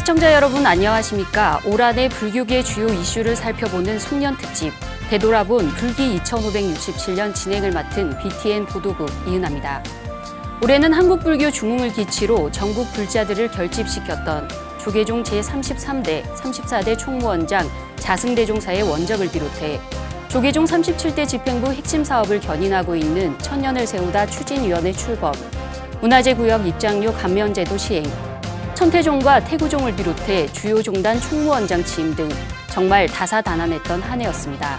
시청자 여러분 안녕하십니까? 올 한해 불교계 주요 이슈를 살펴보는 송년 특집 되돌아본 불기 2567년 진행을 맡은 BTN 보도국 이은하입니다. 올해는 한국불교 중흥을 기치로 전국 불자들을 결집시켰던 조계종 제33대, 34대 총무원장 자승대종사의 원적을 비롯해 조계종 37대 집행부 핵심 사업을 견인하고 있는 천년을 세우다 추진위원회 출범, 문화재구역 입장료 감면제도 시행, 천태종과 태구종을 비롯해 주요 종단 총무원장 취임 등 정말 다사다난했던 한 해였습니다.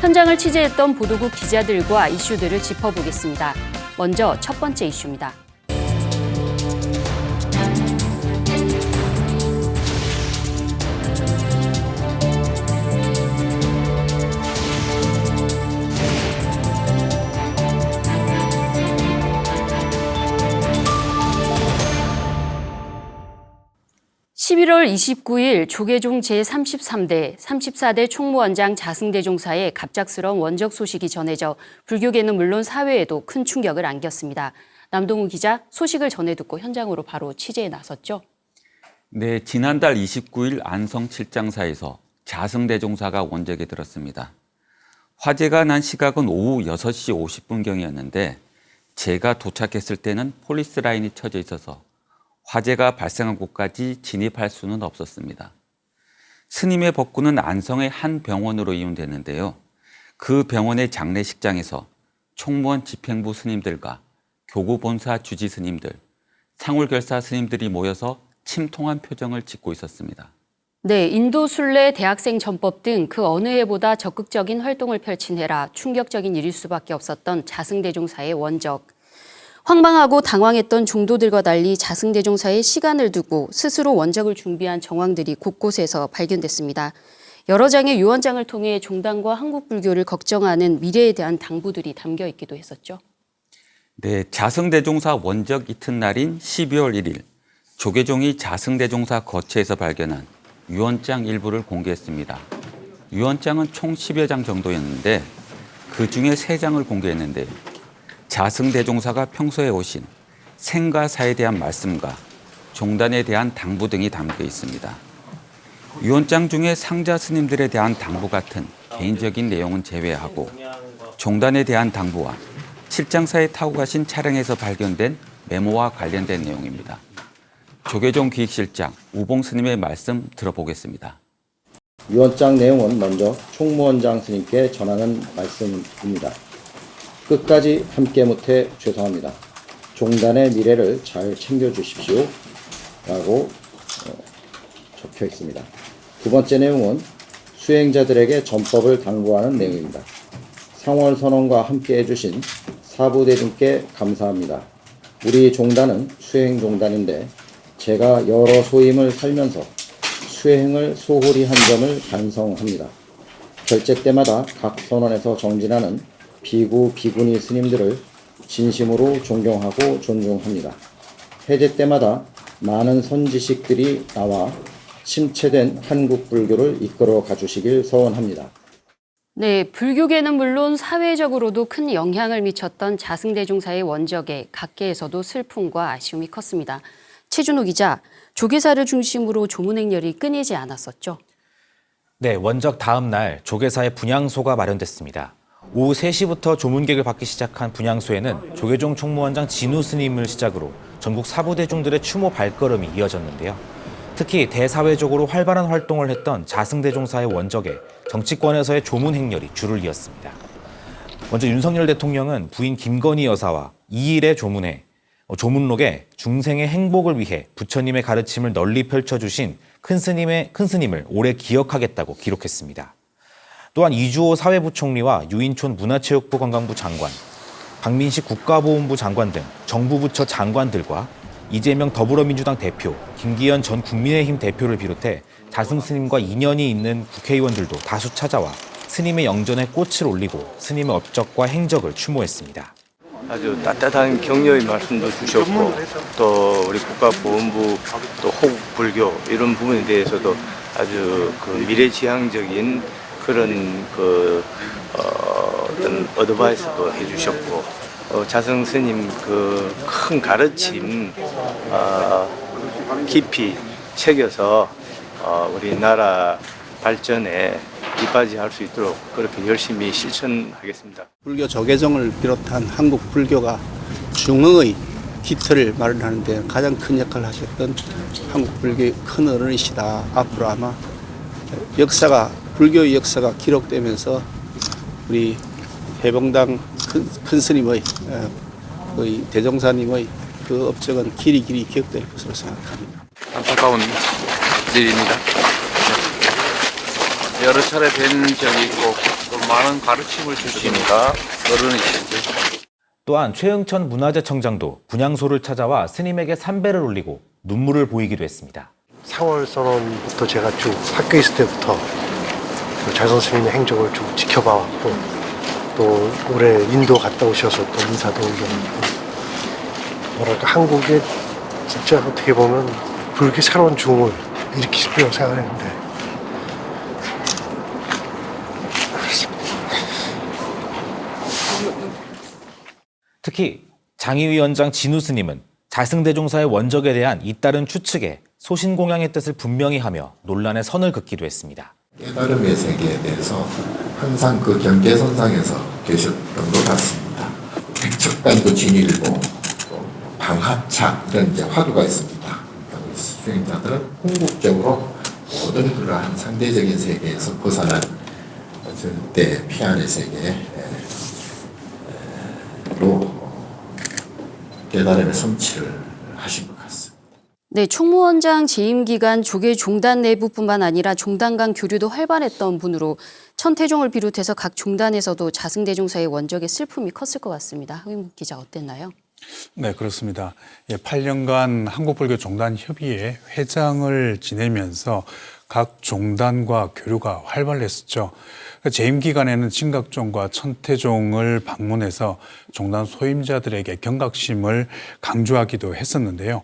현장을 취재했던 보도국 기자들과 이슈들을 짚어보겠습니다. 먼저 첫 번째 이슈입니다. 11월 29일 조계종 제33대, 34대 총무원장 자승대종사의 갑작스러운 원적 소식이 전해져 불교계는 물론 사회에도 큰 충격을 안겼습니다. 남동우 기자, 소식을 전해 듣고 현장으로 바로 취재에 나섰죠. 네, 지난달 29일 안성 칠장사에서 자승대종사가 원적에 들었습니다. 화재가 난 시각은 오후 6시 50분경이었는데 제가 도착했을 때는 폴리스 라인이 쳐져 있어서 화재가 발생한 곳까지 진입할 수는 없었습니다. 스님의 법구는 안성의 한 병원으로 이용됐는데요. 그 병원의 장례식장에서 총무원 집행부 스님들과 교구본사 주지 스님들, 상울결사 스님들이 모여서 침통한 표정을 짓고 있었습니다. 네, 인도 순례 대학생 전법 등 그 어느 해보다 적극적인 활동을 펼친 해라 충격적인 일일 수밖에 없었던 자승대종사의 원적. 황망하고 당황했던 종도들과 달리 자승대종사의 시간을 두고 스스로 원적을 준비한 정황들이 곳곳에서 발견됐습니다. 여러 장의 유언장을 통해 종단과 한국불교를 걱정하는 미래에 대한 당부들이 담겨 있기도 했었죠. 네, 자승대종사 원적 이튿날인 12월 1일 조계종이 자승대종사 거처에서 발견한 유언장 일부를 공개했습니다. 유언장은 총 10여 장 정도였는데 그중에 3장을 공개했는데요. 자승대종사가 평소에 오신 생가사에 대한 말씀과 종단에 대한 당부 등이 담겨 있습니다. 유언장 중에 상자 스님들에 대한 당부 같은 개인적인 내용은 제외하고 종단에 대한 당부와 칠장사에 타고 가신 차량에서 발견된 메모와 관련된 내용입니다. 조계종 기획실장 우봉 스님의 말씀 들어보겠습니다. 유언장 내용은 먼저 총무원장 스님께 전하는 말씀입니다. 끝까지 함께 못해 죄송합니다. 종단의 미래를 잘 챙겨주십시오. 라고 적혀 있습니다. 두 번째 내용은 수행자들에게 전법을 당부하는 내용입니다. 상월선언과 함께 해주신 사부대중께 감사합니다. 우리 종단은 수행종단인데 제가 여러 소임을 살면서 수행을 소홀히 한 점을 반성합니다. 결제 때마다 각 선언에서 정진하는 비구, 비구니 스님들을 진심으로 존경하고 존중합니다. 해제 때마다 많은 선지식들이 나와 침체된 한국 불교를 이끌어 가주시길 서원합니다. 네, 불교계는 물론 사회적으로도 큰 영향을 미쳤던 자승대종사의 원적에 각계에서도 슬픔과 아쉬움이 컸습니다. 최준호 기자, 조계사를 중심으로 조문행렬이 끊이지 않았었죠. 네, 원적 다음 날 조계사의 분향소가 마련됐습니다. 오후 3시부터 조문객을 받기 시작한 분향소에는 조계종 총무원장 진우 스님을 시작으로 전국 사부대중들의 추모 발걸음이 이어졌는데요. 특히 대사회적으로 활발한 활동을 했던 자승대종사의 원적에 정치권에서의 조문 행렬이 줄을 이었습니다. 먼저 윤석열 대통령은 부인 김건희 여사와 2일에 조문해 조문록에 중생의 행복을 위해 부처님의 가르침을 널리 펼쳐주신 큰 스님을 오래 기억하겠다고 기록했습니다. 또한 이주호 사회부총리와 유인촌 문화체육부 관광부 장관, 박민식 국가보훈부 장관 등 정부 부처 장관들과 이재명 더불어민주당 대표, 김기현 전 국민의힘 대표를 비롯해 자승 스님과 인연이 있는 국회의원들도 다수 찾아와 스님의 영전에 꽃을 올리고 스님의 업적과 행적을 추모했습니다. 아주 따뜻한 격려의 말씀도 주셨고 또 우리 국가보훈부 또 호국불교 이런 부분에 대해서도 아주 미래지향적인 그런 어떤 어드바이스도 해주셨고 자승 스님 큰 가르침 깊이 새겨서 우리나라 발전에 이바지할 수 있도록 그렇게 열심히 실천하겠습니다. 불교 조계종을 비롯한 한국 불교가 중흥의 기틀을 마련하는 데 가장 큰 역할을 하셨던 한국 불교의 큰 어른이시다. 앞으로 아마 불교의 역사가 기록되면서 우리 해봉당 큰 스님의 대종사님의 그 업적은 길이 기억될 것으로 생각합니다. 안타까운 일입니다. 여러 차례 뵌 적이 있고 또 많은 가르침을 주시니까 어른이시죠. 또한 최응천 문화재청장도 분향소를 찾아와 스님에게 삼배를 올리고 눈물을 보이기도 했습니다. 4월 선언부터 제가 쭉 학교에 있을 때부터 자성 스님의 행적을 쭉 지켜봐 왔고 또 올해 인도 갔다 오셔서 또 인사도 올렸고 뭐랄까 한국에 진짜 어떻게 보면 불교 새로운 중흥을 일으키실 거라고 생각했는데 특히 장의위원장 진우 스님은 자승대종사의 원적에 대한 잇따른 추측에 소신공양의 뜻을 분명히 하며 논란의 선을 긋기도 했습니다. 깨달음의 세계에 대해서 항상 그 경계선상에서 계셨던 것 같습니다. 백척단도 진일보, 방합차 이런 이제 화두가 있습니다. 수행자들은 궁극적으로 모든 그러한 상대적인 세계에서 벗어난 절대 피안의 세계로 깨달음의 성취를 하신 것 같습니다. 네, 총무원장 재임 기간 조계 종단 내부뿐만 아니라 종단 간 교류도 활발했던 분으로 천태종을 비롯해서 각 종단에서도 자승대종사의 원적의 슬픔이 컸을 것 같습니다. 허인국 기자 어땠나요? 네, 그렇습니다. 8년간 한국불교종단협의회 회장을 지내면서 각 종단과 교류가 활발했었죠. 재임 기간에는 진각종과 천태종을 방문해서 종단 소임자들에게 경각심을 강조하기도 했었는데요.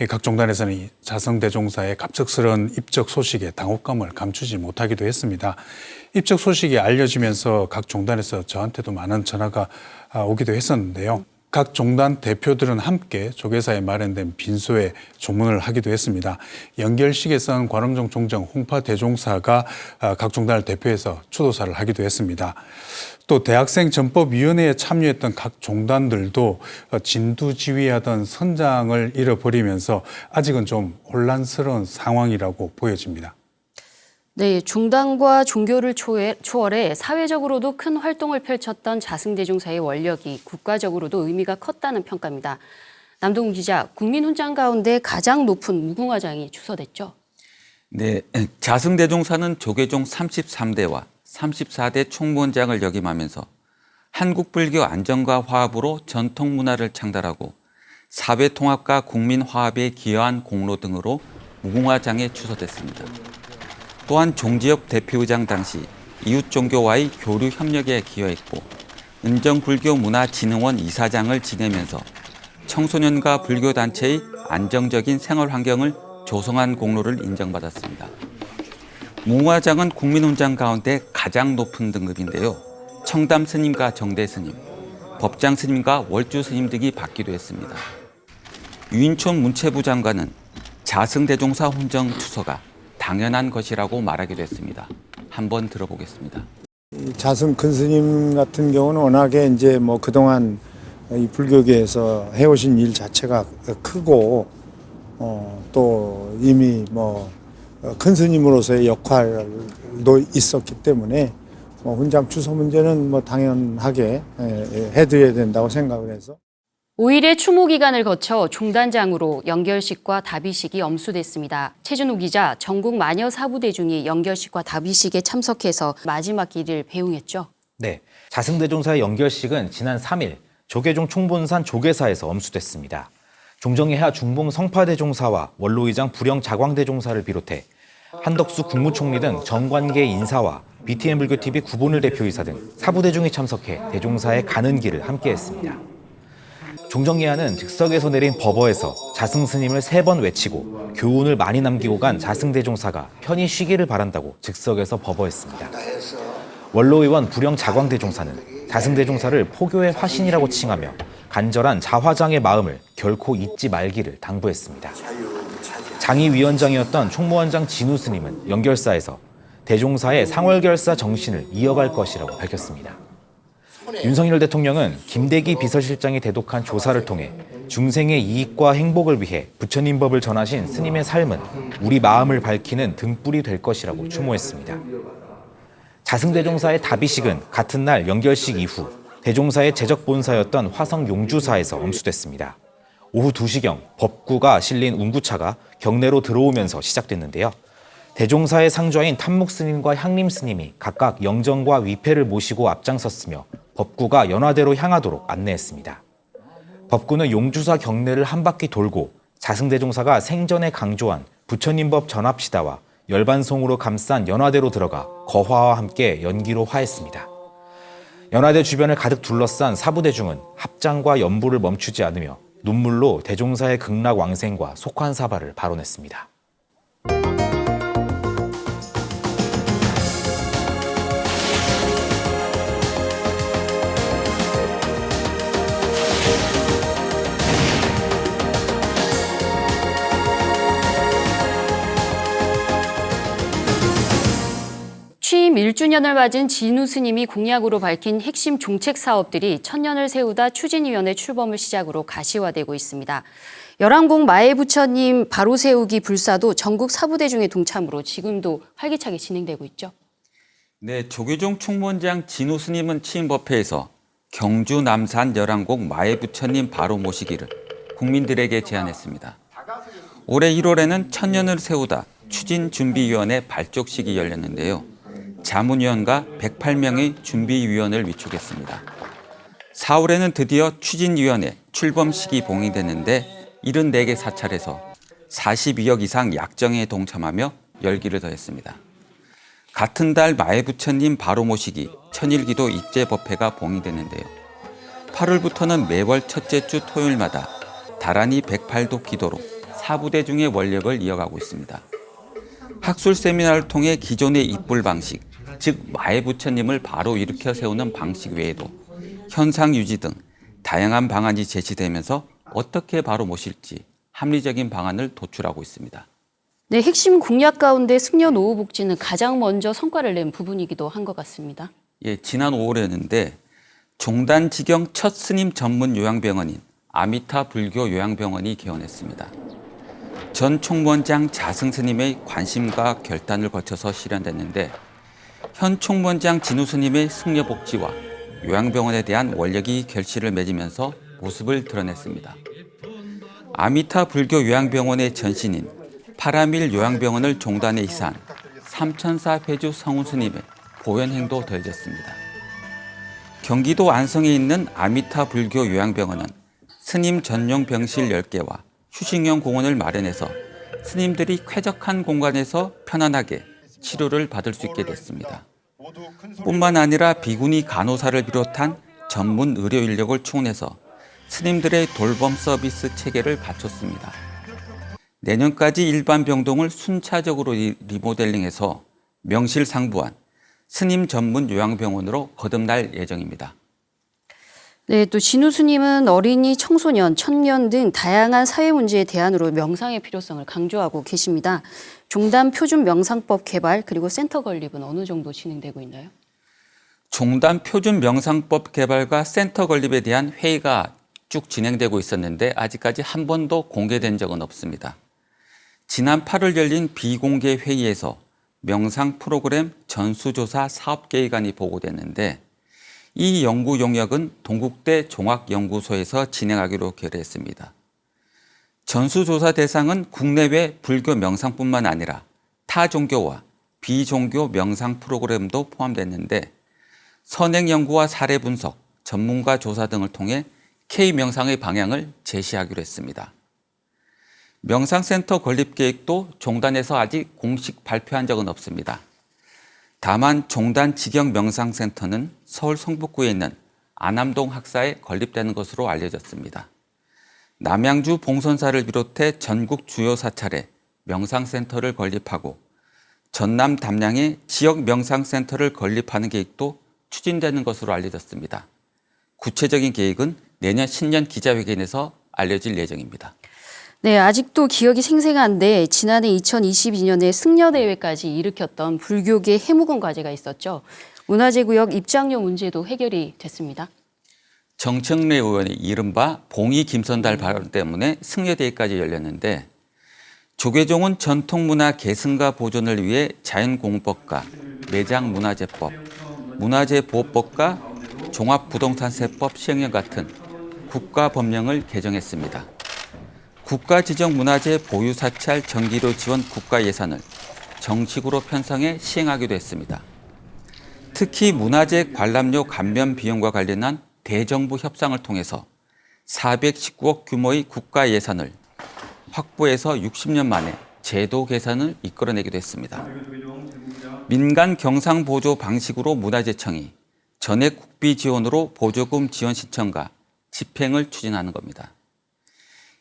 각 종단에서는 자승대종사의 갑작스러운 입적 소식에 당혹감을 감추지 못하기도 했습니다. 입적 소식이 알려지면서 각 종단에서 저한테도 많은 전화가 오기도 했었는데요. 각 종단 대표들은 함께 조계사에 마련된 빈소에 조문을 하기도 했습니다. 연결식에서는 관음종 종정 홍파 대종사가 각 종단을 대표해서 추도사를 하기도 했습니다. 또 대학생 전법위원회에 참여했던 각 종단들도 진두지휘하던 선장을 잃어버리면서 아직은 좀 혼란스러운 상황이라고 보여집니다. 네, 종단과 종교를 초월해 사회적으로도 큰 활동을 펼쳤던 자승대종사의 원력이 국가적으로도 의미가 컸다는 평가입니다. 남동훈 기자, 국민훈장 가운데 가장 높은 무궁화장이 추서됐죠? 네, 자승대종사는 조계종 33대와 34대 총무원장을 역임하면서 한국불교 안정과 화합으로 전통문화를 창달하고 사회통합과 국민화합에 기여한 공로 등으로 무궁화장에 추서됐습니다. 또한 종지엽 대표의장 당시 이웃종교와의 교류 협력에 기여했고 은정불교문화진흥원 이사장을 지내면서 청소년과 불교단체의 안정적인 생활 환경을 조성한 공로를 인정받았습니다. 무궁화장은 국민훈장 가운데 가장 높은 등급인데요. 청담 스님과 정대 스님, 법장 스님과 월주 스님 등이 받기도 했습니다. 유인촌 문체부 장관은 자승대종사 훈장 추서가 당연한 것이라고 말하기도 했습니다. 한번 들어보겠습니다. 자승 큰 스님 같은 경우는 워낙에 이제 뭐 그동안 이 불교계에서 해오신 일 자체가 크고 또 이미 뭐 큰 스님으로서의 역할도 있었기 때문에 훈장 추서 문제는 뭐 당연하게 해드려야 된다고 생각을 해서. 5일의 추모 기간을 거쳐 종단장으로 연결식과 답의식이 엄수됐습니다. 최준호 기자, 전국 마녀 사부대중이 연결식과 답의식에 참석해서 마지막 길을 배웅했죠. 네, 자승대종사의 연결식은 지난 3일 조계종 총본산 조계사에서 엄수됐습니다. 종정이하 중봉 성파대종사와 원로의장 부령 자광대종사를 비롯해 한덕수 국무총리 등 정관계 인사와 BTN 불교TV 구본을 대표이사 등 사부대중이 참석해 대종사의 가는 길을 함께했습니다. 종정이하는 즉석에서 내린 법어에서 자승스님을 3번 외치고 교훈을 많이 남기고 간 자승대종사가 편히 쉬기를 바란다고 즉석에서 법어했습니다. 원로의원 부령 자광대종사는 자승대종사를 포교의 화신이라고 칭하며 간절한 자화장의 마음을 결코 잊지 말기를 당부했습니다. 장의위원장이었던 총무원장 진우 스님은 연결사에서 대종사의 상월결사 정신을 이어갈 것이라고 밝혔습니다. 윤석열 대통령은 김대기 비서실장이 대독한 조사를 통해 중생의 이익과 행복을 위해 부처님법을 전하신 스님의 삶은 우리 마음을 밝히는 등불이 될 것이라고 추모했습니다. 자승대종사의 다비식은 같은 날 연결식 이후 대종사의 제적본사였던 화성 용주사에서 엄수됐습니다. 오후 2시경 법구가 실린 운구차가 경내로 들어오면서 시작됐는데요. 대종사의 상좌인 탐묵스님과 향림스님이 각각 영정과 위패를 모시고 앞장섰으며 법구가 연화대로 향하도록 안내했습니다. 법구는 용주사 경내를 한 바퀴 돌고 자승대종사가 생전에 강조한 부처님법 전합시다와 열반송으로 감싼 연화대로 들어가 거화와 함께 연기로 화했습니다. 연화대 주변을 가득 둘러싼 사부대중은 합장과 연부를 멈추지 않으며 눈물로 대종사의 극락 왕생과 속환사발을 발언했습니다. 취임 1주년을 맞은 진우 스님이 공약으로 밝힌 핵심 종책 사업들이 천년을 세우다 추진위원회 출범을 시작으로 가시화되고 있습니다. 열왕궁 마애부처님 바로 세우기 불사도 전국 사부대중의 동참으로 지금도 활기차게 진행되고 있죠. 네, 조계종 총무원장 진우 스님은 취임법회에서 경주 남산 열왕궁 마애부처님 바로 모시기를 국민들에게 제안했습니다. 올해 1월에는 천년을 세우다 추진준비위원회 발족식이 열렸는데요. 자문위원과 108명의 준비위원을 위촉했습니다. 4월에는 드디어 추진위원회 출범식이 봉행됐는데 74개 사찰에서 42억 이상 약정에 동참하며 열기를 더했습니다. 같은 달 마애부처님 바로 모시기 천일기도 입제법회가 봉행됐는데요. 8월부터는 매월 첫째 주 토요일마다 다란이 108도 기도로 사부대중의 원력을 이어가고 있습니다. 학술 세미나를 통해 기존의 입불 방식, 즉 마애부처님을 바로 일으켜 세우는 방식 외에도 현상 유지 등 다양한 방안이 제시되면서 어떻게 바로 모실지 합리적인 방안을 도출하고 있습니다. 네, 핵심 공약 가운데 승려 노후 복지는 가장 먼저 성과를 낸 부분이기도 한 것 같습니다. 예, 지난 5월에는데 종단 지경 첫 스님 전문 요양병원인 아미타 불교 요양병원이 개원했습니다. 전 총무원장 자승 스님의 관심과 결단을 거쳐서 실현됐는데 현 총무원장 진우 스님의 승려 복지와 요양병원에 대한 원력이 결실을 맺으면서 모습을 드러냈습니다. 아미타 불교 요양병원의 전신인 파라밀 요양병원을 종단에 이사한 삼천사 회주 성우 스님의 보현행도 더해졌습니다. 경기도 안성에 있는 아미타 불교 요양병원은 스님 전용 병실 10개와 휴식용 공원을 마련해서 스님들이 쾌적한 공간에서 편안하게 치료를 받을 수 있게 됐습니다. 뿐만 아니라 비구니 간호사를 비롯한 전문 의료 인력을 충원해서 스님들의 돌봄 서비스 체계를 갖췄습니다. 내년까지 일반 병동을 순차적으로 리모델링해서 명실상부한 스님 전문 요양병원으로 거듭날 예정입니다. 네, 또 진우 스님은 어린이, 청소년, 청년 등 다양한 사회 문제의 대안으로 명상의 필요성을 강조하고 계십니다. 종단 표준 명상법 개발 그리고 센터 건립은 어느 정도 진행되고 있나요? 종단 표준 명상법 개발과 센터 건립에 대한 회의가 쭉 진행되고 있었는데 아직까지 한 번도 공개된 적은 없습니다. 지난 8월 열린 비공개 회의에서 명상 프로그램 전수조사 사업계획안이 보고됐는데 이 연구 용역은 동국대 종합연구소에서 진행하기로 결의했습니다. 전수조사 대상은 국내외 불교 명상뿐만 아니라 타 종교와 비종교 명상 프로그램도 포함됐는데 선행 연구와 사례 분석, 전문가 조사 등을 통해 K-명상의 방향을 제시하기로 했습니다. 명상센터 건립 계획도 종단에서 아직 공식 발표한 적은 없습니다. 다만 종단 직영 명상센터는 서울 성북구에 있는 안암동 학사에 건립되는 것으로 알려졌습니다. 남양주 봉선사를 비롯해 전국 주요 사찰에 명상센터를 건립하고 전남 담양에 지역 명상센터를 건립하는 계획도 추진되는 것으로 알려졌습니다. 구체적인 계획은 내년 신년 기자회견에서 알려질 예정입니다. 네, 아직도 기억이 생생한데 지난해 2022년에 승려대회까지 일으켰던 불교계 해묵은 과제가 있었죠. 문화재구역 입장료 문제도 해결이 됐습니다. 정청래 의원이 이른바 봉이 김선달 발언 때문에 승려대회까지 열렸는데 조계종은 전통문화 계승과 보존을 위해 자연공법과 매장문화재법, 문화재보호법과 종합부동산세법 시행령 같은 국가법령을 개정했습니다. 국가지정문화재 보유사찰 정기료 지원 국가예산을 정식으로 편성해 시행하기도 했습니다. 특히 문화재 관람료 감면 비용과 관련한 대정부 협상을 통해서 419억 규모의 국가예산을 확보해서 60년 만에 제도 개선을 이끌어내기도 했습니다. 민간 경상보조 방식으로 문화재청이 전액 국비 지원으로 보조금 지원 신청과 집행을 추진하는 겁니다.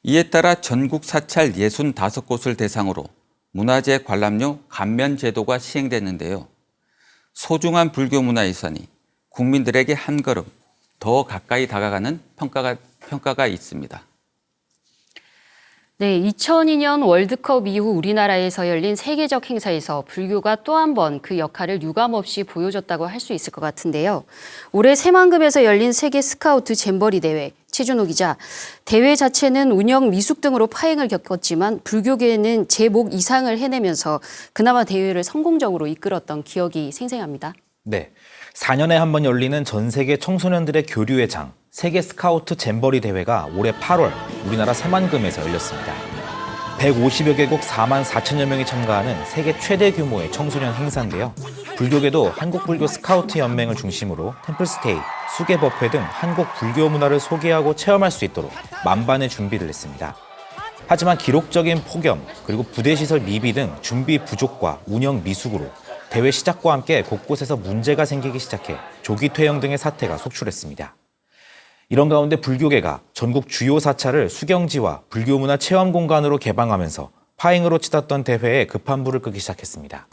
이에 따라 전국 사찰 65곳을 대상으로 문화재 관람료 감면 제도가 시행됐는데요. 소중한 불교 문화유산이 국민들에게 한 걸음 더 가까이 다가가는 평가가 있습니다. 네, 2002년 월드컵 이후 우리나라에서 열린 세계적 행사에서 불교가 또 한 번 그 역할을 유감없이 보여줬다고 할 수 있을 것 같은데요. 올해 새만금에서 열린 세계 스카우트 잼버리 대회, 최준호 기자, 대회 자체는 운영 미숙 등으로 파행을 겪었지만 불교계에는 제목 이상을 해내면서 그나마 대회를 성공적으로 이끌었던 기억이 생생합니다. 네, 4년에 한 번 열리는 전 세계 청소년들의 교류의 장, 세계 스카우트 잼버리 대회가 올해 8월 우리나라 새만금에서 열렸습니다. 150여 개국 4만 4천여 명이 참가하는 세계 최대 규모의 청소년 행사인데요. 불교계도 한국불교 스카우트 연맹을 중심으로 템플스테이, 수계법회 등 한국 불교 문화를 소개하고 체험할 수 있도록 만반의 준비를 했습니다. 하지만 기록적인 폭염, 그리고 부대시설 미비 등 준비 부족과 운영 미숙으로 대회 시작과 함께 곳곳에서 문제가 생기기 시작해 조기 퇴영 등의 사태가 속출했습니다. 이런 가운데 불교계가 전국 주요 사찰을 수경지와 불교문화 체험 공간으로 개방하면서 파행으로 치닫던 대회에 급한 불을 끄기 시작했습니다.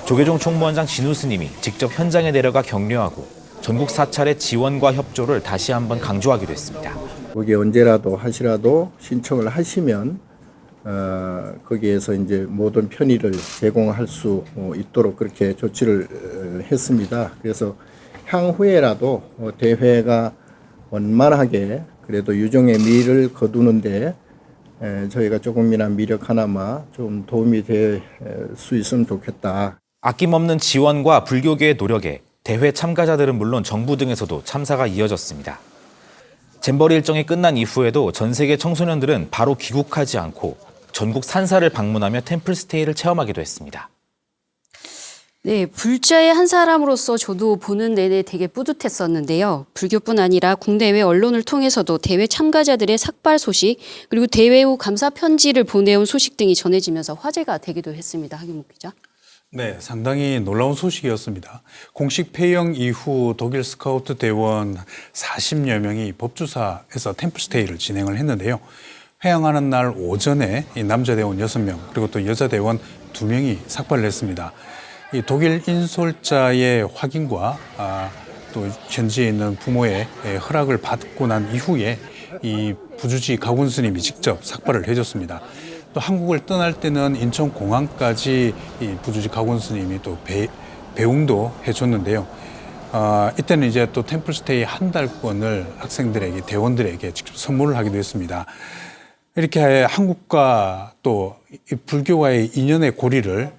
조계종 총무원장 진우 스님이 직접 현장에 내려가 격려하고 전국 사찰의 지원과 협조를 다시 한번 강조하기도 했습니다. 거기 언제라도 하시라도 신청을 하시면 거기에서 이제 모든 편의를 제공할 수 있도록 그렇게 조치를 했습니다. 그래서 향후에라도 대회가 원만하게 그래도 유종의 미를 거두는데 저희가 조금이나 미력 하나마 좀 도움이 될 수 있으면 좋겠다. 아낌없는 지원과 불교계의 노력에 대회 참가자들은 물론 정부 등에서도 참사가 이어졌습니다. 잼버리 일정이 끝난 이후에도 전 세계 청소년들은 바로 귀국하지 않고 전국 산사를 방문하며 템플스테이를 체험하기도 했습니다. 네, 불자의 한 사람으로서 저도 보는 내내 되게 뿌듯했었는데요. 불교뿐 아니라 국내외 언론을 통해서도 대회 참가자들의 삭발 소식, 그리고 대회 후 감사 편지를 보내온 소식 등이 전해지면서 화제가 되기도 했습니다. 하경목 기자. 네, 상당히 놀라운 소식이었습니다. 공식 폐영 이후 독일 스카우트 대원 40여 명이 법주사에서 템플스테이를 진행을 했는데요. 회항하는 날 오전에 이 남자 대원 6명, 그리고 또 여자 대원 2명이 삭발을 했습니다. 이 독일 인솔자의 확인과 또 현지에 있는 부모의 허락을 받고 난 이후에 이 부주지 가군 스님이 직접 삭발을 해줬습니다. 또 한국을 떠날 때는 인천공항까지 이 부주지 가군 스님이 또 배웅도 해줬는데요. 이때는 이제 또 템플스테이 한 달권을 학생들에게, 대원들에게 직접 선물을 하기도 했습니다. 이렇게 한국과 또 불교와의 인연의 고리를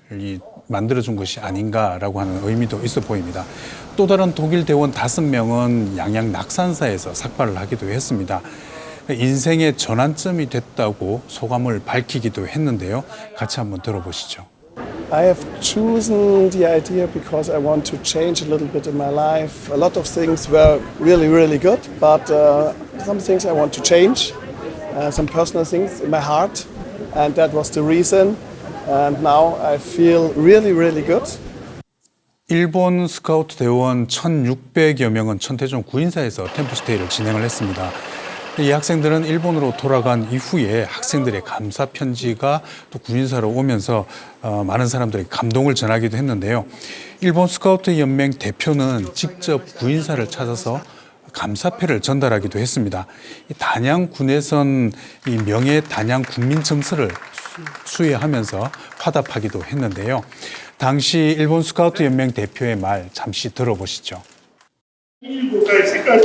만들어준 것이 아닌가라고 하는 의미도 있어 보입니다. 또 다른 독일 대원 5명은 양양 낙산사에서 삭발을 하기도 했습니다. 인생의 전환점이 됐다고 소감을 밝히기도 했는데요. 같이 한번 들어보시죠. I have chosen the idea because I want to change a little bit in my life. A lot of things were really, really good, but some things I want to change. Some personal things in my heart, and that was the reason. And now I feel really, really good. 일본 스카우트 대원 1,600여 명은 천태종 구인사에서 템플스테이를 진행을 했습니다. 이 학생들은 일본으로 돌아간 이후에 학생들의 감사 편지가 또 구인사로 오면서 많은 사람들에게 감동을 전하기도 했는데요. 일본 스카우트 연맹 대표는 직접 구인사를 찾아서 감사패를 전달하기도 했습니다. 이 단양군에선 이 명예 단양 국민청서를 수여하면서 화답하기도 했는데요. 당시 일본 스카우트 연맹 대표의 말 잠시 들어보시죠. 25回世界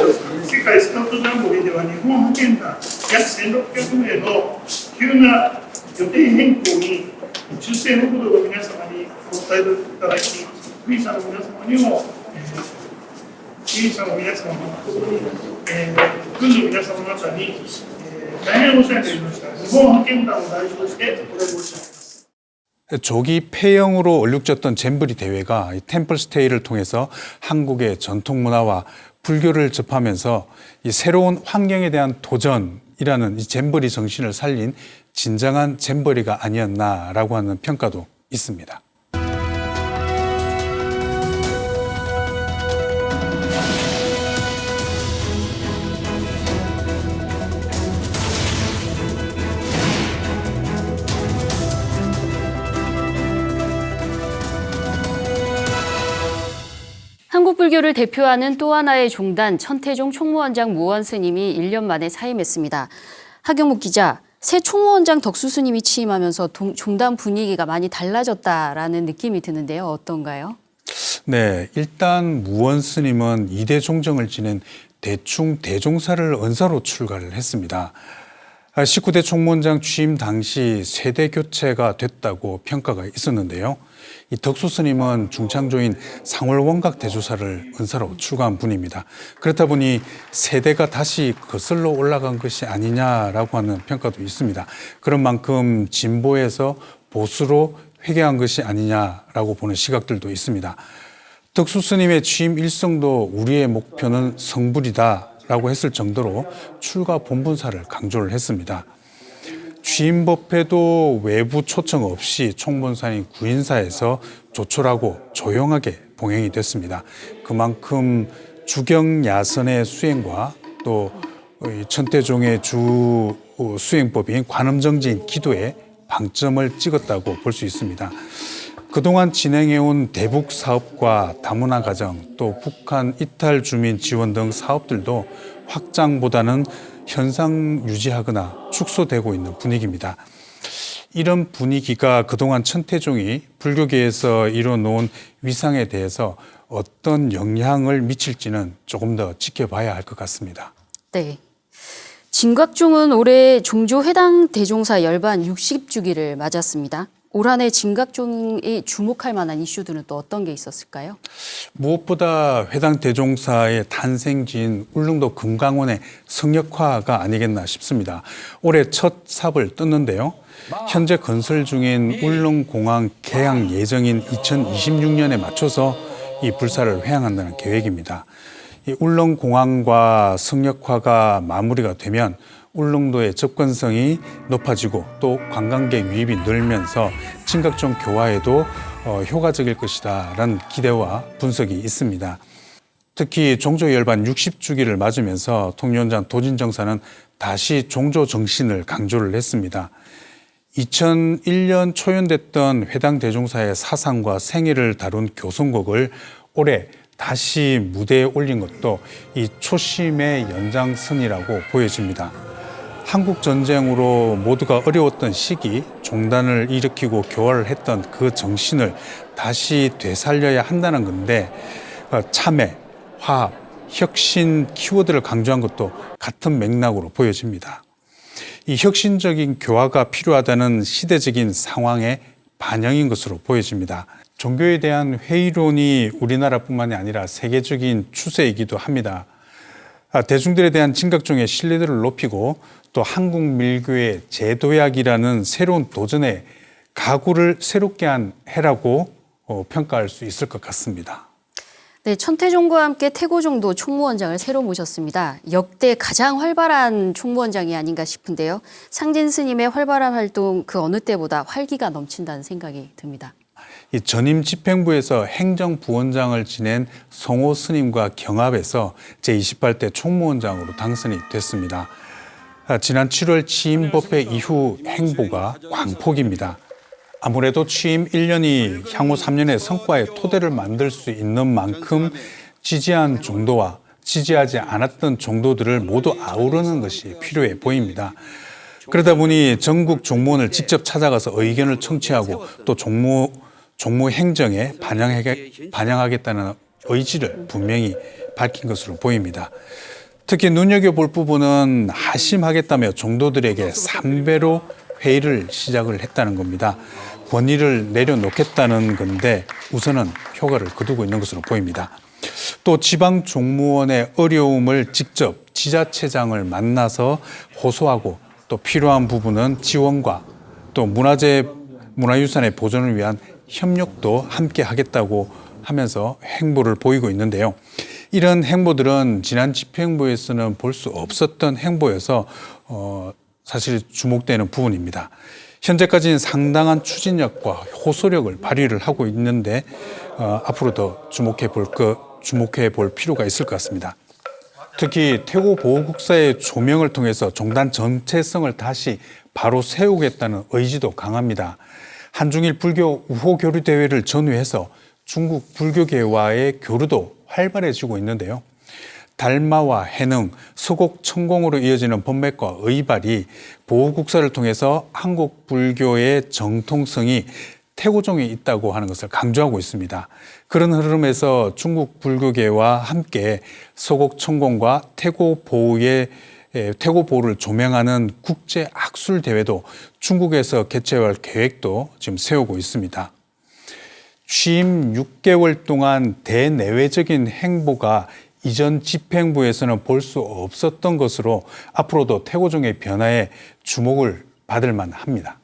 スカウトジャンボリーでは日本派遣団約1600名の急な予定変更に中西北道の皆様にお伝えいただき、クイーンさんの皆様にも、クイーンさんの皆様も誠に、軍の皆様方に、大変お世話になりました。日本派遣団を代表してお礼申し上げます。 조기 폐영으로 얼룩졌던 잼버리 대회가 템플스테이를 통해서 한국의 전통 문화와 불교를 접하면서 이 새로운 환경에 대한 도전이라는 이 잼버리 정신을 살린 진정한 잼버리가 아니었나라고 하는 평가도 있습니다. 한국 불교를 대표하는 또 하나의 종단 천태종 총무원장 무원 스님이 1년 만에 사임했습니다. 하경묵 기자, 새 총무원장 덕수 스님이 취임하면서 종단 분위기가 많이 달라졌다라는 느낌이 드는데요. 어떤가요? 네, 일단 무원 스님은 2대 종정을 지낸 대충 대종사를 은사로 출가를 했습니다. 19대 총무원장 취임 당시 세대 교체가 됐다고 평가가 있었는데요. 이 덕수 스님은 중창조인 상월 원각 대조사를 은사로 출가한 분입니다. 그렇다 보니 세대가 다시 거슬러 올라간 것이 아니냐라고 하는 평가도 있습니다. 그런 만큼 진보에서 보수로 회귀한 것이 아니냐라고 보는 시각들도 있습니다. 덕수 스님의 취임 일성도 우리의 목표는 성불이다라고 했을 정도로 출가 본분사를 강조를 했습니다. 취임 법회도 외부 초청 없이 총본사인 구인사에서 조촐하고 조용하게 봉행이 됐습니다. 그만큼 주경야선의 수행과 또 천태종의 주 수행법인 관음정진 기도에 방점을 찍었다고 볼 수 있습니다. 그동안 진행해온 대북 사업과 다문화 가정, 또 북한 이탈 주민 지원 등 사업들도 확장보다는 현상 유지하거나 축소되고 있는 분위기입니다. 이런 분위기가 그동안 천태종이 불교계에서 이뤄놓은 위상에 대해서 어떤 영향을 미칠지는 조금 더 지켜봐야 할 것 같습니다. 네. 진곽종은 올해 종조회당 대종사 열반 60주기를 맞았습니다. 올 한 해 진곽종이 주목할 만한 이슈들은 또 어떤 게 있었을까요? 무엇보다 회당 대종사의 탄생지인 울릉도 금강원의 성역화가 아니겠나 싶습니다. 올해 첫 삽을 떴는데요. 현재 건설 중인 울릉공항 개항 예정인 2026년에 맞춰서 이 불사를 회항한다는 계획입니다. 이 울릉공항과 성역화가 마무리가 되면 울릉도의 접근성이 높아지고 또 관광객 유입이 늘면서 진곽종 교화에도 효과적일 것이다라는 기대와 분석이 있습니다. 특히 종조 열반 60주기를 맞으면서 통위원장 도진정사는 다시 종조 정신을 강조를 했습니다. 2001년 초연됐던 회당 대종사의 사상과 생애를 다룬 교성곡을 올해 다시 무대에 올린 것도 이 초심의 연장선이라고 보여집니다. 한국 전쟁으로 모두가 어려웠던 시기, 종단을 일으키고 교화를 했던 그 정신을 다시 되살려야 한다는 건데 참회, 화합, 혁신 키워드를 강조한 것도 같은 맥락으로 보여집니다. 이 혁신적인 교화가 필요하다는 시대적인 상황의 반영인 것으로 보여집니다. 종교에 대한 회의론이 우리나라뿐만이 아니라 세계적인 추세이기도 합니다. 대중들에 대한 진곽종의 신뢰도를 높이고 또 한국 밀교의 재도약이라는 새로운 도전에 각오를 새롭게 한 해라고 평가할 수 있을 것 같습니다. 네, 천태종과 함께 태고종도 총무원장을 새로 모셨습니다. 역대 가장 활발한 총무원장이 아닌가 싶은데요. 상진 스님의 활발한 활동 그 어느 때보다 활기가 넘친다는 생각이 듭니다. 이 전임 집행부에서 행정부원장을 지낸 성호 스님과 경합해서 제28대 총무원장으로 당선이 됐습니다. 지난 7월 취임 법회 이후 행보가 광폭입니다. 아무래도 취임 1년이 향후 3년의 성과의 토대를 만들 수 있는 만큼 지지한 정도와 지지하지 않았던 종도들을 모두 아우르는 것이 필요해 보입니다. 그러다 보니 전국 종무원을 직접 찾아가서 의견을 청취하고 또 종무 행정에 반영하겠다는 의지를 분명히 밝힌 것으로 보입니다. 특히 눈여겨볼 부분은 하심하겠다며 종도들에게 3배로 회의를 시작을 했다는 겁니다. 권위를 내려놓겠다는 건데 우선은 효과를 거두고 있는 것으로 보입니다. 또 지방 종무원의 어려움을 직접 지자체장을 만나서 호소하고 또 필요한 부분은 지원과 또 문화유산의 보존을 위한 협력도 함께 하겠다고 하면서 행보를 보이고 있는데요. 이런 행보들은 지난 집행부에서는 볼 수 없었던 행보여서 사실 주목되는 부분입니다. 현재까지는 상당한 추진력과 호소력을 발휘를 하고 있는데 앞으로 더 주목해 볼 필요가 있을 것 같습니다. 특히 태고 보호국사의 조명을 통해서 종단 정체성을 다시 바로 세우겠다는 의지도 강합니다. 한중일 불교 우호 교류 대회를 전후해서 중국 불교계와의 교류도 활발해지고 있는데요. 달마와 해능, 서곡 천공으로 이어지는 법맥과 의발이 보호국사를 통해서 한국 불교의 정통성이 태고종에 있다고 하는 것을 강조하고 있습니다. 그런 흐름에서 중국 불교계와 함께 서곡 천공과 태고 보호를 조명하는 국제 학술 대회도 중국에서 개최할 계획도 지금 세우고 있습니다. 취임 6개월 동안 대내외적인 행보가 이전 집행부에서는 볼 수 없었던 것으로 앞으로도 태고종의 변화에 주목을 받을 만합니다.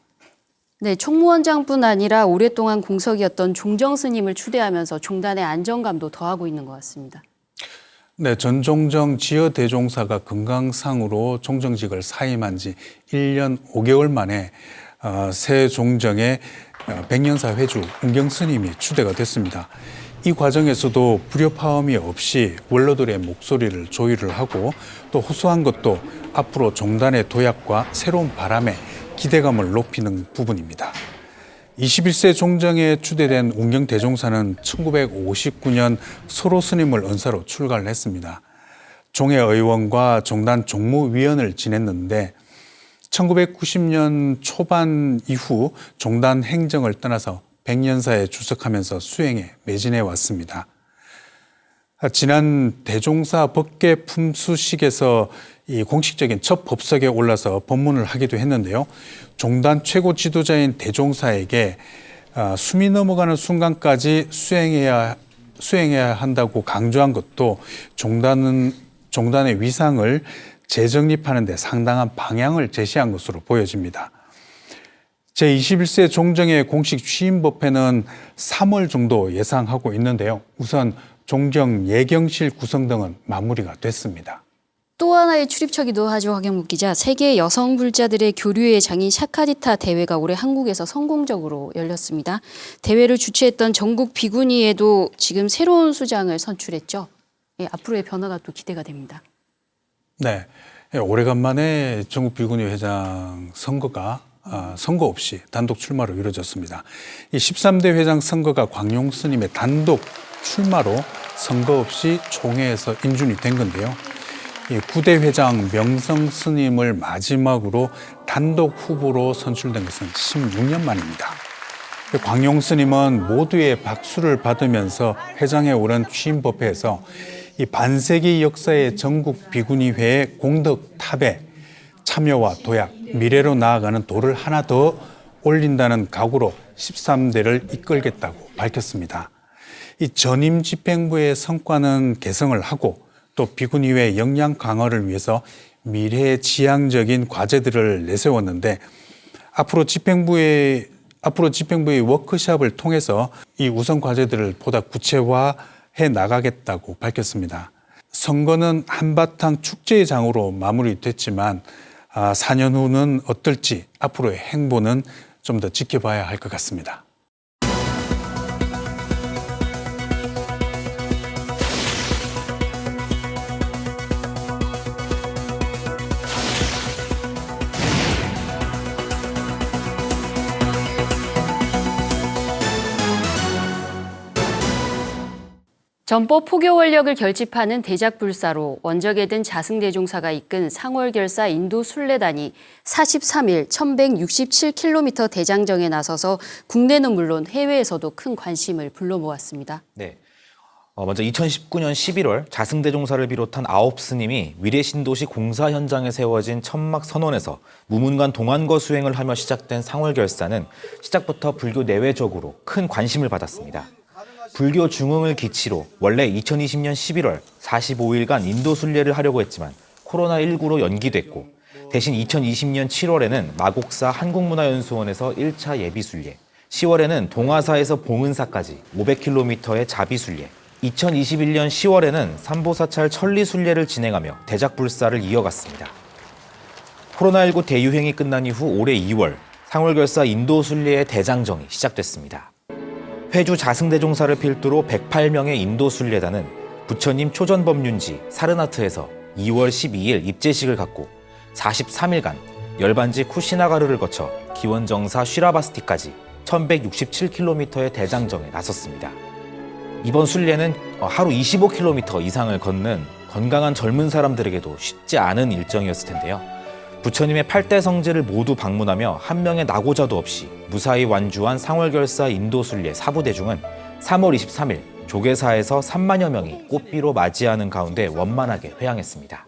네, 총무원장뿐 아니라 오랫동안 공석이었던 종정 스님을 추대하면서 종단의 안정감도 더하고 있는 것 같습니다. 네, 전종정 지여대종사가 건강상으로 종정직을 사임한 지 1년 5개월 만에 새 종정의 백년사 회주 운경 스님이 추대가 됐습니다. 이 과정에서도 불협화음이 없이 원로들의 목소리를 조율을 하고 또 호소한 것도 앞으로 종단의 도약과 새로운 바람에 기대감을 높이는 부분입니다. 21세 종정에 추대된 운경 대종사는 1959년 소로 스님을 은사로 출가를 했습니다. 종회 의원과 종단 종무위원을 지냈는데 1990년 초반 이후 종단 행정을 떠나서 백년사에 주석하면서 수행에 매진해 왔습니다. 지난 대종사 법계 품수식에서 이 공식적인 첫 법석에 올라서 법문을 하기도 했는데요. 종단 최고 지도자인 대종사에게 숨이 넘어가는 순간까지 수행해야 한다고 강조한 것도 종단의 위상을 재정립하는 데 상당한 방향을 제시한 것으로 보여집니다. 제21세 종정의 공식 취임법회는 3월 정도 예상하고 있는데요. 우선 종정 예경실 구성 등은 마무리가 됐습니다. 또 하나의 출입처기도 하죠, 황영묵 기자. 세계 여성 불자들의 교류의 장인 샤카디타 대회가 올해 한국에서 성공적으로 열렸습니다. 대회를 주최했던 전국 비구니에도 지금 새로운 수장을 선출했죠. 예, 앞으로의 변화가 또 기대가 됩니다. 네, 오래간만에 전국 비구니 회장 선거가 선거 없이 단독 출마로 이루어졌습니다. 이 13대 회장 선거가 광용 스님의 단독 출마로 선거 없이 총회에서 인준이 된 건데요. 이 9대 회장 명성 스님을 마지막으로 단독 후보로 선출된 것은 16년 만입니다. 광용 스님은 모두의 박수를 받으면서 회장에 오른 취임법회에서 이 반세기 역사의 전국 비구니회의 공덕탑에 참여와 도약, 미래로 나아가는 돌을 하나 더 올린다는 각오로 13대를 이끌겠다고 밝혔습니다. 이 전임 집행부의 성과는 개성을 하고 또 비구니회 역량 강화를 위해서 미래지향적인 과제들을 내세웠는데 앞으로 집행부의 워크숍을 통해서 이 우선 과제들을 보다 구체화해 나가겠다고 밝혔습니다. 선거는 한바탕 축제의 장으로 마무리됐지만 4년 후는 어떨지 앞으로의 행보는 좀 더 지켜봐야 할 것 같습니다. 전법 포교 원력을 결집하는 대작불사로 원적에 든 자승대종사가 이끈 상월결사 인도 순례단이 43일 1167km 대장정에 나서서 국내는 물론 해외에서도 큰 관심을 불러 모았습니다. 네. 먼저 2019년 11월 자승대종사를 비롯한 9스님이 위례신도시 공사 현장에 세워진 천막 선원에서 무문관 동안거 수행을 하며 시작된 상월결사는 시작부터 불교 내외적으로 큰 관심을 받았습니다. 불교 중흥을 기치로 원래 2020년 11월 45일간 인도 순례를 하려고 했지만 코로나19로 연기됐고 대신 2020년 7월에는 마곡사 한국문화연수원에서 1차 예비순례, 10월에는 동화사에서 봉은사까지 500km의 자비순례, 2021년 10월에는 삼보사찰 천리순례를 진행하며 대작불사를 이어갔습니다. 코로나19 대유행이 끝난 이후 올해 2월 상월결사 인도순례의 대장정이 시작됐습니다. 회주 자승대종사를 필두로 108명의 인도순례단은 부처님 초전법륜지 사르나트에서 2월 12일 입제식을 갖고 43일간 열반지 쿠시나가르를 거쳐 기원정사 쉬라바스티까지 1167km의 대장정에 나섰습니다. 이번 순례는 하루 25km 이상을 걷는 건강한 젊은 사람들에게도 쉽지 않은 일정이었을 텐데요. 부처님의 8대 성지를 모두 방문하며 한 명의 낙오자도 없이 무사히 완주한 상월결사 인도순례 사부대중은 3월 23일 조계사에서 3만여 명이 꽃비로 맞이하는 가운데 원만하게 회항했습니다.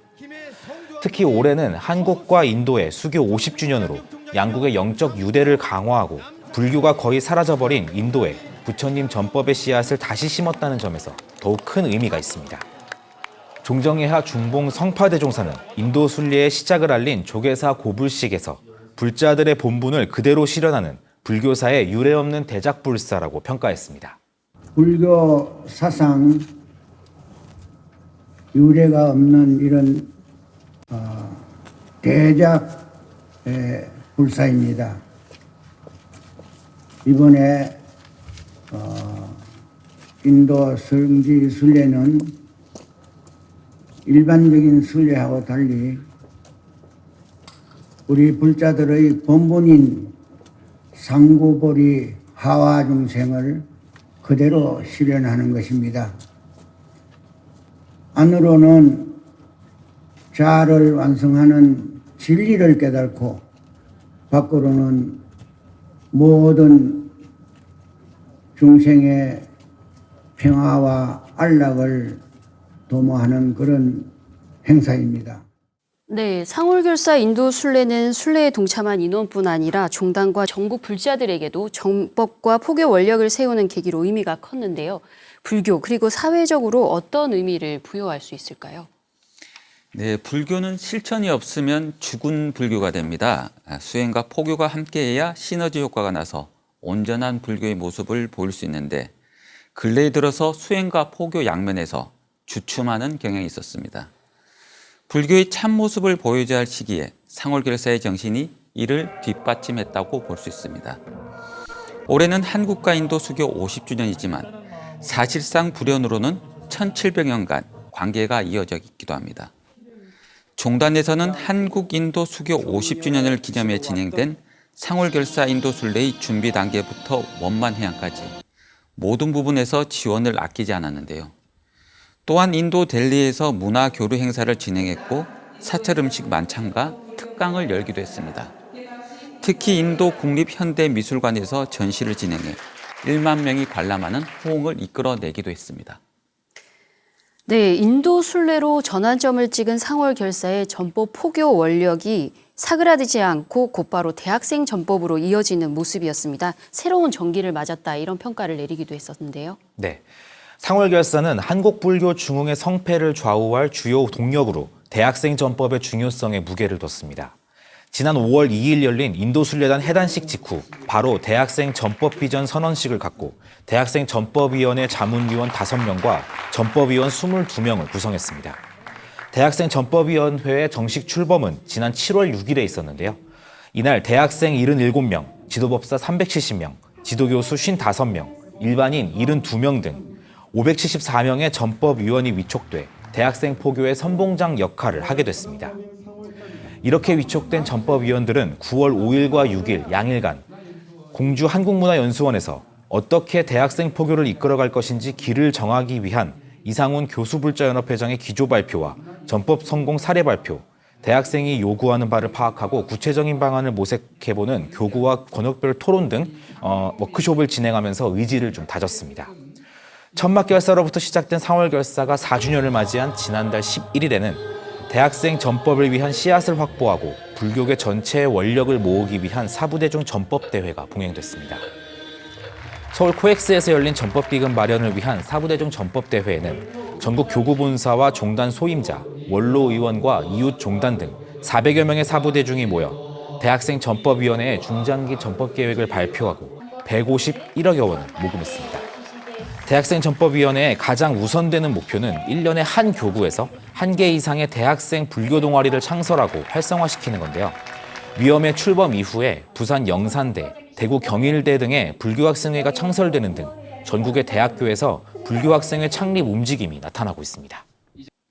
특히 올해는 한국과 인도의 수교 50주년으로 양국의 영적 유대를 강화하고 불교가 거의 사라져버린 인도에 부처님 전법의 씨앗을 다시 심었다는 점에서 더욱 큰 의미가 있습니다. 종정예하 중봉 성파대종사는 인도 순례의 시작을 알린 조계사 고불식에서 불자들의 본분을 그대로 실현하는 불교사의 유례없는 대작불사라고 평가했습니다. 불교 사상 유례가 없는 이런 대작 불사입니다. 이번에 인도 성지 순례는 일반적인 순례하고 달리 우리 불자들의 본분인 상구보리 하와 중생을 그대로 실현하는 것입니다. 안으로는 자아를 완성하는 진리를 깨닫고 밖으로는 모든 중생의 평화와 안락을 도모하는 그런 행사입니다. 네, 상월결사 인도 순례는 순례에 동참한 인원뿐 아니라 종단과 전국 불자들에게도 전법과 포교 원력을 세우는 계기로 의미가 컸는데요. 불교 그리고 사회적으로 어떤 의미를 부여할 수 있을까요? 네, 불교는 실천이 없으면 죽은 불교가 됩니다. 수행과 포교가 함께해야 시너지 효과가 나서 온전한 불교의 모습을 보일 수 있는데 근래에 들어서 수행과 포교 양면에서 주춤하는 경향이 있었습니다. 불교의 참모습을 보여줘야 할 시기에 상월결사의 정신이 이를 뒷받침했다고 볼 수 있습니다. 올해는 한국과 인도 수교 50주년이지만 사실상 불연으로는 1700년간 관계가 이어져 있기도 합니다. 종단에서는 한국 인도 수교 50주년을 기념해 진행된 상월결사 인도 순례의 준비 단계부터 원만 해양까지 모든 부분에서 지원을 아끼지 않았는데요. 또한 인도 델리에서 문화 교류 행사를 진행했고 사찰 음식 만찬과 특강을 열기도 했습니다. 특히 인도 국립현대미술관에서 전시를 진행해 1만 명이 관람하는 호응을 이끌어내기도 했습니다. 네, 인도 순례로 전환점을 찍은 상월결사의 전법 포교 원력이 사그라들지 않고 곧바로 대학생 전법으로 이어지는 모습이었습니다. 새로운 전기를 맞았다 이런 평가를 내리기도 했었는데요. 네, 상월결사는 한국 불교 중흥의 성패를 좌우할 주요 동력으로 대학생 전법의 중요성에 무게를 뒀습니다. 지난 5월 2일 열린 인도순례단 해단식 직후 바로 대학생 전법 비전 선언식을 갖고 대학생 전법위원회 자문위원 5명과 전법위원 22명을 구성했습니다. 대학생 전법위원회의 정식 출범은 지난 7월 6일에 있었는데요. 이날 대학생 77명, 지도법사 370명, 지도교수 55명, 일반인 72명 등 574명의 전법위원이 위촉돼 대학생 포교의 선봉장 역할을 하게 됐습니다. 이렇게 위촉된 전법위원들은 9월 5일과 6일 양일간 공주 한국문화연수원에서 어떻게 대학생 포교를 이끌어갈 것인지 길을 정하기 위한 이상훈 교수불자연합회장의 기조 발표와 전법 성공 사례 발표, 대학생이 요구하는 바를 파악하고 구체적인 방안을 모색해보는 교구와 권역별 토론 등 워크숍을 진행하면서 의지를 좀 다졌습니다. 천막 결사로부터 시작된 상월 결사가 4주년을 맞이한 지난달 11일에는 대학생 전법을 위한 씨앗을 확보하고 불교계 전체의 원력을 모으기 위한 사부대중 전법대회가 봉행됐습니다. 서울 코엑스에서 열린 전법기금 마련을 위한 사부대중 전법대회에는 전국 교구본사와 종단 소임자, 원로의원과 이웃종단 등 400여 명의 사부대중이 모여 대학생 전법위원회의 중장기 전법계획을 발표하고 151억여 원을 모금했습니다. 대학생 전법위원회의 가장 우선되는 목표는 1년에 한 교구에서 1개 이상의 대학생 불교 동아리를 창설하고 활성화시키는 건데요. 위원회 출범 이후에 부산 영산대, 대구 경일대 등의 불교학생회가 창설되는 등 전국의 대학교에서 불교학생회 창립 움직임이 나타나고 있습니다.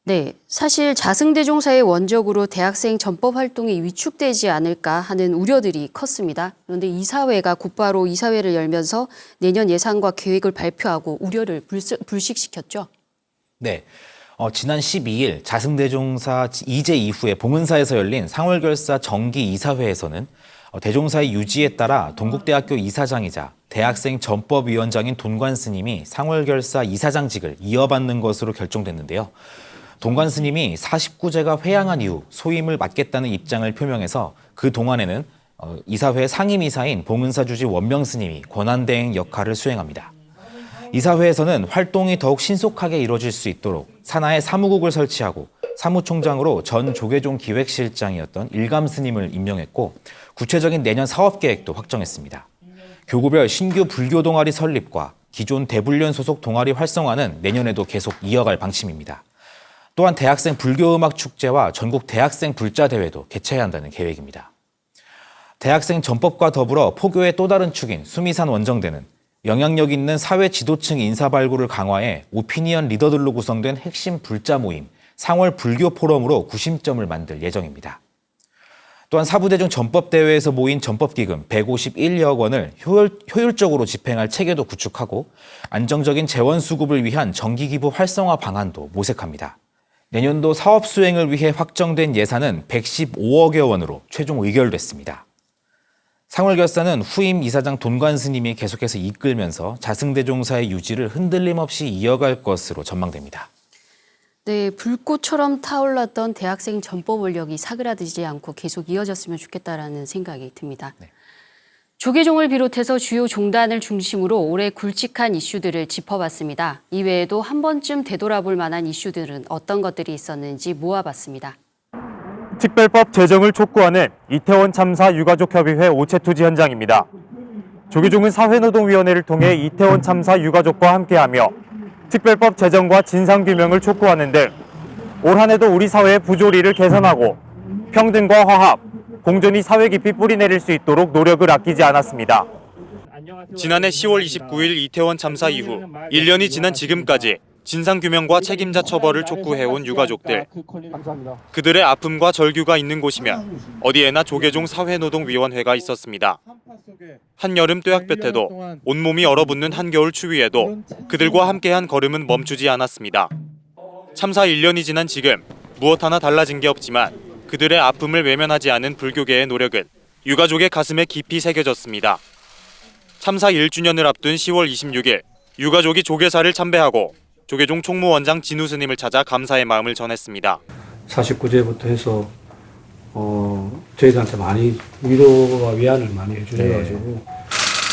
네, 사실 자승대종사의 원적으로 대학생 전법 활동이 위축되지 않을까 하는 우려들이 컸습니다. 그런데 이사회가 곧바로 이사회를 열면서 내년 예산과 계획을 발표하고 우려를 불식시켰죠. 네, 지난 12일 자승대종사 이제 이후에 봉은사에서 열린 상월결사 정기 이사회에서는 대종사의 유지에 따라 동국대학교 이사장이자 대학생 전법위원장인 돈관 스님이 상월결사 이사장직을 이어받는 것으로 결정됐는데요. 돈관 스님이 49제가 회양한 이후 소임을 맡겠다는 입장을 표명해서 그 동안에는 이사회 상임이사인 봉은사 주지 원명 스님이 권한대행 역할을 수행합니다. 이사회에서는 활동이 더욱 신속하게 이루어질 수 있도록 산하에 사무국을 설치하고 사무총장으로 전 조계종 기획실장이었던 일감 스님을 임명했고 구체적인 내년 사업계획도 확정했습니다. 교구별 신규 불교 동아리 설립과 기존 대불련 소속 동아리 활성화는 내년에도 계속 이어갈 방침입니다. 또한 대학생 불교음악 축제와 전국 대학생 불자대회도 개최해야 한다는 계획입니다. 대학생 전법과 더불어 포교의 또 다른 축인 수미산 원정대는 영향력 있는 사회 지도층 인사 발굴을 강화해 오피니언 리더들로 구성된 핵심 불자 모임 상월 불교 포럼으로 구심점을 만들 예정입니다. 또한 사부대중 전법대회에서 모인 전법기금 151억 원을 효율적으로 집행할 체계도 구축하고 안정적인 재원 수급을 위한 정기기부 활성화 방안도 모색합니다. 내년도 사업 수행을 위해 확정된 예산은 115억여 원으로 최종 의결됐습니다. 상월결사는 후임 이사장 돈관 스님이 계속해서 이끌면서 자승대종사의 유지를 흔들림 없이 이어갈 것으로 전망됩니다. 네, 불꽃처럼 타올랐던 대학생 전법 원력이 사그라들지 않고 계속 이어졌으면 좋겠다라는 생각이 듭니다. 네. 조계종을 비롯해서 주요 종단을 중심으로 올해 굵직한 이슈들을 짚어봤습니다. 이외에도 한 번쯤 되돌아볼 만한 이슈들은 어떤 것들이 있었는지 모아봤습니다. 특별법 제정을 촉구하는 이태원 참사 유가족협의회 오체투지 현장입니다. 조계종은 사회노동위원회를 통해 이태원 참사 유가족과 함께하며 특별법 제정과 진상규명을 촉구하는 등 올 한 해도 우리 사회의 부조리를 개선하고 평등과 화합, 공존이 사회 깊이 뿌리내릴 수 있도록 노력을 아끼지 않았습니다. 지난해 10월 29일 이태원 참사 이후 1년이 지난 지금까지 진상규명과 책임자 처벌을 촉구해온 유가족들. 그들의 아픔과 절규가 있는 곳이면 어디에나 조계종 사회노동위원회가 있었습니다. 한여름 뙤약볕에도 온몸이 얼어붙는 한겨울 추위에도 그들과 함께한 걸음은 멈추지 않았습니다. 참사 1년이 지난 지금 무엇 하나 달라진 게 없지만 그들의 아픔을 외면하지 않은 불교계의 노력은 유가족의 가슴에 깊이 새겨졌습니다. 참사 1주년을 앞둔 10월 26일 유가족이 조계사를 참배하고 조계종 총무원장 진우 스님을 찾아 감사의 마음을 전했습니다. 49제부터 해서 저희들한테 많이 위로와 위안을 많이 해주셔가지고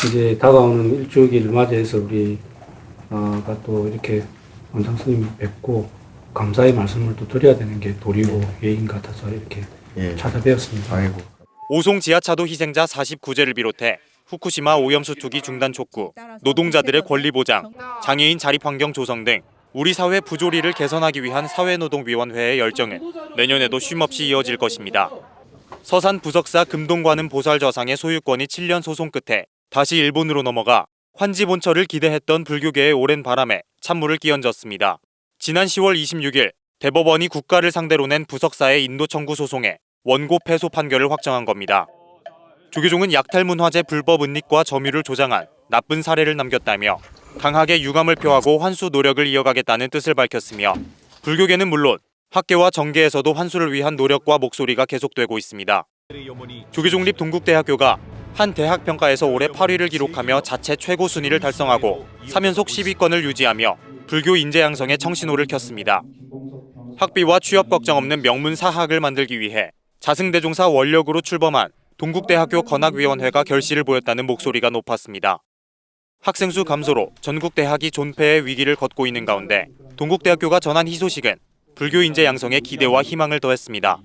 이제 다가오는 일주기를 맞이해서 우리가 또 이렇게 원장 스님 뵙고 감사의 말씀을 또 드려야 되는 게 도리고 예인 같아서 이렇게 찾아뵈었습니다. 오송 지하차도 희생자 49제를 비롯해 후쿠시마 오염수 투기 중단 촉구, 노동자들의 권리 보장, 장애인 자립환경 조성 등 우리 사회 부조리를 개선하기 위한 사회노동위원회의 열정은 내년에도 쉼없이 이어질 것입니다. 서산 부석사 금동관음 보살저상의 소유권이 7년 소송 끝에 다시 일본으로 넘어가 환지 본처를 기대했던 불교계의 오랜 바람에 찬물을 끼얹었습니다. 지난 10월 26일 대법원이 국가를 상대로 낸 부석사의 인도 청구 소송에 원고 패소 판결을 확정한 겁니다. 조계종은 약탈문화재 불법 은닉과 점유를 조장한 나쁜 사례를 남겼다며 강하게 유감을 표하고 환수 노력을 이어가겠다는 뜻을 밝혔으며 불교계는 물론 학계와 정계에서도 환수를 위한 노력과 목소리가 계속되고 있습니다. 조계종립 동국대학교가 한 대학 평가에서 올해 8위를 기록하며 자체 최고 순위를 달성하고 3연속 10위권을 유지하며 불교 인재 양성에 청신호를 켰습니다. 학비와 취업 걱정 없는 명문 사학을 만들기 위해 자승대종사 원력으로 출범한 동국대학교 건학위원회가 결실을 보였다는 목소리가 높았습니다. 학생 수 감소로 전국 대학이 존폐의 위기를 걷고 있는 가운데 동국대학교가 전한 희소식은 불교 인재 양성에 기대와 희망을 더했습니다.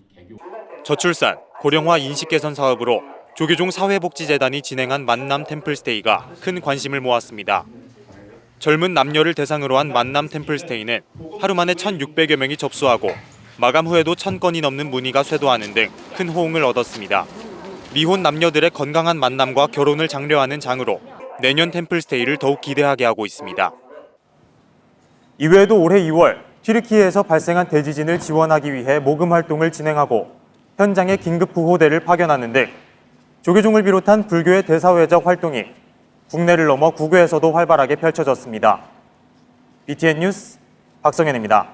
저출산, 고령화 인식 개선 사업으로 조계종 사회복지재단이 진행한 만남 템플스테이가 큰 관심을 모았습니다. 젊은 남녀를 대상으로 한 만남 템플스테이는 하루 만에 1,600여 명이 접수하고 마감 후에도 1,000건이 넘는 문의가 쇄도하는 등 큰 호응을 얻었습니다. 미혼 남녀들의 건강한 만남과 결혼을 장려하는 장으로 내년 템플스테이를 더욱 기대하게 하고 있습니다. 이외에도 올해 2월 튀르키예에서 발생한 대지진을 지원하기 위해 모금 활동을 진행하고 현장에 긴급 구호대를 파견하는 등 조계종을 비롯한 불교의 대사회적 활동이 국내를 넘어 국외에서도 활발하게 펼쳐졌습니다. BTN 뉴스 박성현입니다.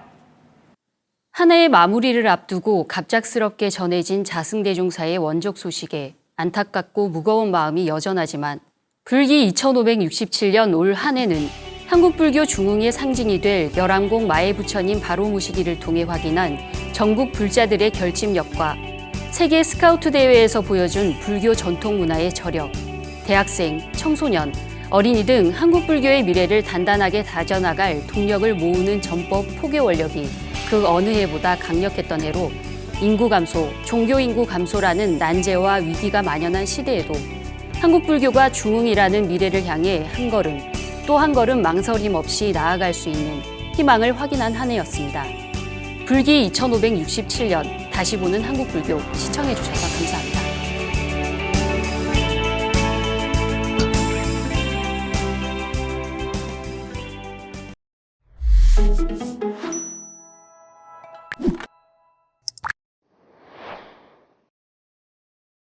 한 해의 마무리를 앞두고 갑작스럽게 전해진 자승대종사의 원적 소식에 안타깝고 무거운 마음이 여전하지만 불기 2567년 올 한 해는 한국불교 중흥의 상징이 될 열암공 마애부처님 바로모시기를 통해 확인한 전국 불자들의 결집력과 세계 스카우트 대회에서 보여준 불교 전통 문화의 저력, 대학생, 청소년, 어린이 등 한국 불교의 미래를 단단하게 다져나갈 동력을 모으는 전법 포교 원력이 그 어느 해보다 강력했던 해로 인구 감소, 종교 인구 감소라는 난제와 위기가 만연한 시대에도 한국 불교가 중흥이라는 미래를 향해 한 걸음, 또 한 걸음 망설임 없이 나아갈 수 있는 희망을 확인한 한 해였습니다. 불기 2567년 다시 보는 한국 불교 시청해 주셔서 감사합니다.